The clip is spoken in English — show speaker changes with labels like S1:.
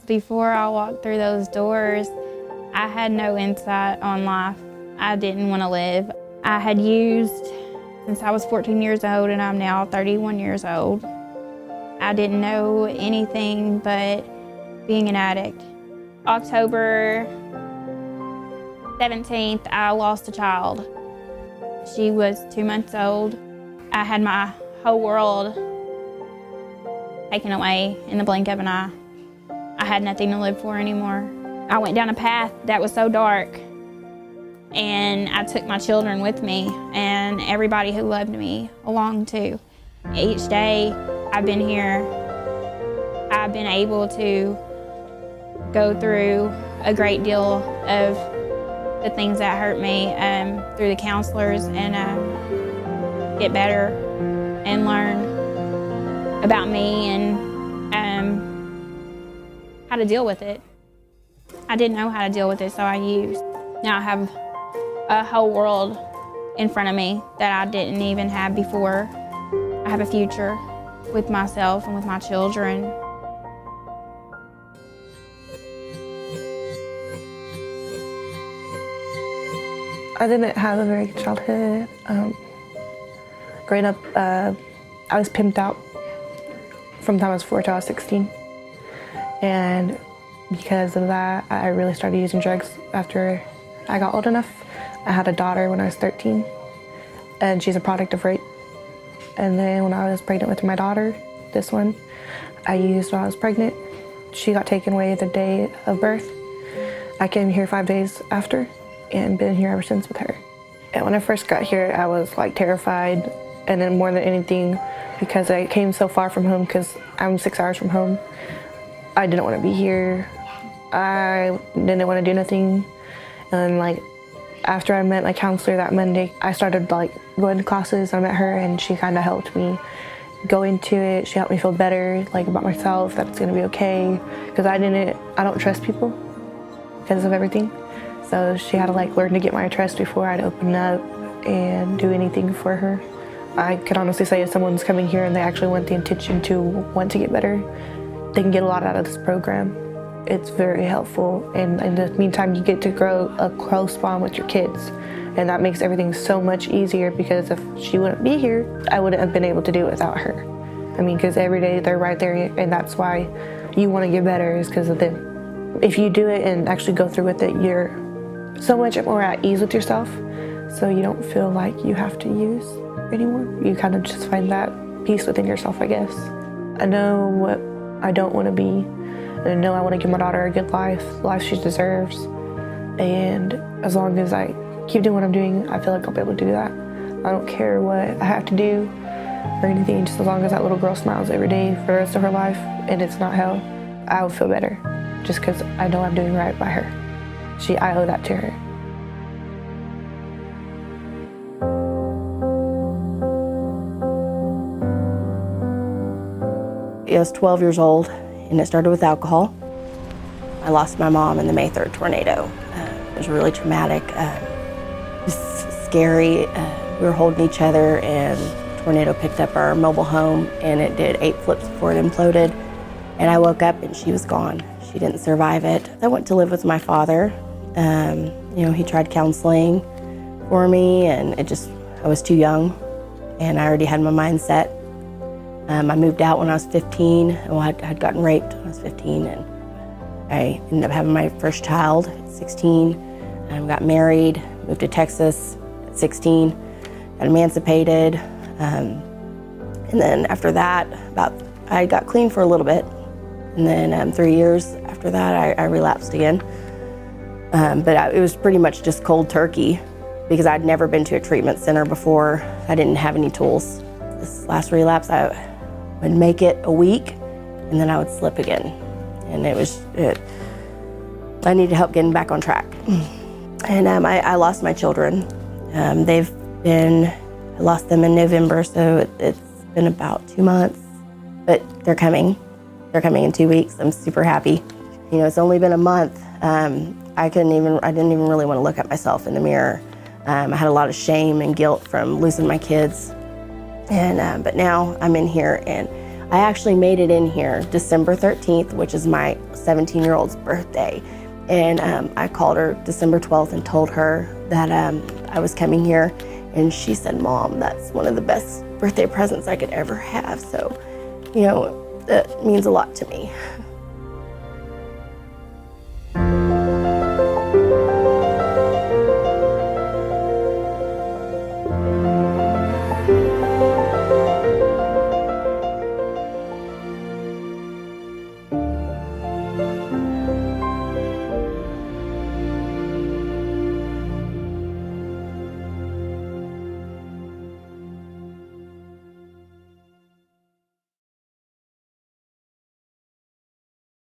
S1: Before I walked through those doors, I had no insight on life. I didn't want to live. I had used since I was 14 years old, and I'm now 31 years old. I didn't know anything but being an addict. October 17th, I lost a child. She was 2 months old. I had my whole world taken away in the blink of an eye. I had nothing to live for anymore. I went down a path that was so dark, and I took my children with me and everybody who loved me along too. Each day I've been here, I've been able to go through a great deal of the things that hurt me through the counselors, and get better and learn about me and how to deal with it. I didn't know how to deal with it, so I used. Now I have a whole world in front of me that I didn't even have before. I have a future with myself and with my children.
S2: I didn't have a very good childhood. Growing up, I was pimped out from the time I was 4 till I was 16. And because of that, I really started using drugs after I got old enough. I had a daughter when I was 13, and she's a product of rape. And then when I was pregnant with my daughter, this one, I used while I was pregnant. She got taken away the day of birth. I came here 5 days after and been here ever since with her. And when I first got here, I was like terrified, and then more than anything, because I came so far from home, because I'm 6 hours from home, I didn't want to be here. I didn't want to do nothing. And like after I met my counselor that Monday, I started like going to classes. I met her, and she kind of helped me go into it. She helped me feel better, like about myself, that it's gonna be okay. Because I don't trust people because of everything. So she had to like learn to get my trust before I'd open up and do anything for her. I could honestly say if someone's coming here and they actually want the intention to want to get better, they can get a lot out of this program. It's very helpful, and in the meantime, you get to grow a close bond with your kids, and that makes everything so much easier, because if she wouldn't be here, I wouldn't have been able to do it without her. I mean, because every day they're right there, and that's why you want to get better, is because of them. If you do it and actually go through with it, you're so much more at ease with yourself, so you don't feel like you have to use anymore. You kind of just find that peace within yourself, I guess. I know what I don't want to be, and I know I want to give my daughter a good life, the life she deserves. And as long as I keep doing what I'm doing, I feel like I'll be able to do that. I don't care what I have to do or anything, just as long as that little girl smiles every day for the rest of her life and it's not hell, I will feel better, just because I know I'm doing right by her. I owe that to her.
S3: I was 12 years old, and it started with alcohol. I lost my mom in the May 3rd tornado. It was really traumatic. It was scary. We were holding each other, and the tornado picked up our mobile home, and it did 8 flips before it imploded. And I woke up, and she was gone. She didn't survive it. I went to live with my father. He tried counseling for me, and I was too young, and I already had my mind set. I moved out when I was 15. Well, I had gotten raped when I was 15, and I ended up having my first child at 16. Got married, moved to Texas at 16, got emancipated. And then after that, I got clean for a little bit. And then 3 years after that, I relapsed again. It was pretty much just cold turkey, because I'd never been to a treatment center before. I didn't have any tools. This last relapse, I would make it a week, and then I would slip again. And I needed help getting back on track. And I lost my children. I lost them in November, so it's been about 2 months, but they're coming. They're coming in 2 weeks. I'm super happy. It's only been a month. I didn't even really want to look at myself in the mirror. I had a lot of shame and guilt from losing my kids. But now I'm in here, and I actually made it in here December 13th, which is my 17-year-old's birthday. And I called her December 12th and told her that I was coming here. And she said, "Mom, that's one of the best birthday presents I could ever have." So, you know, that means a lot to me.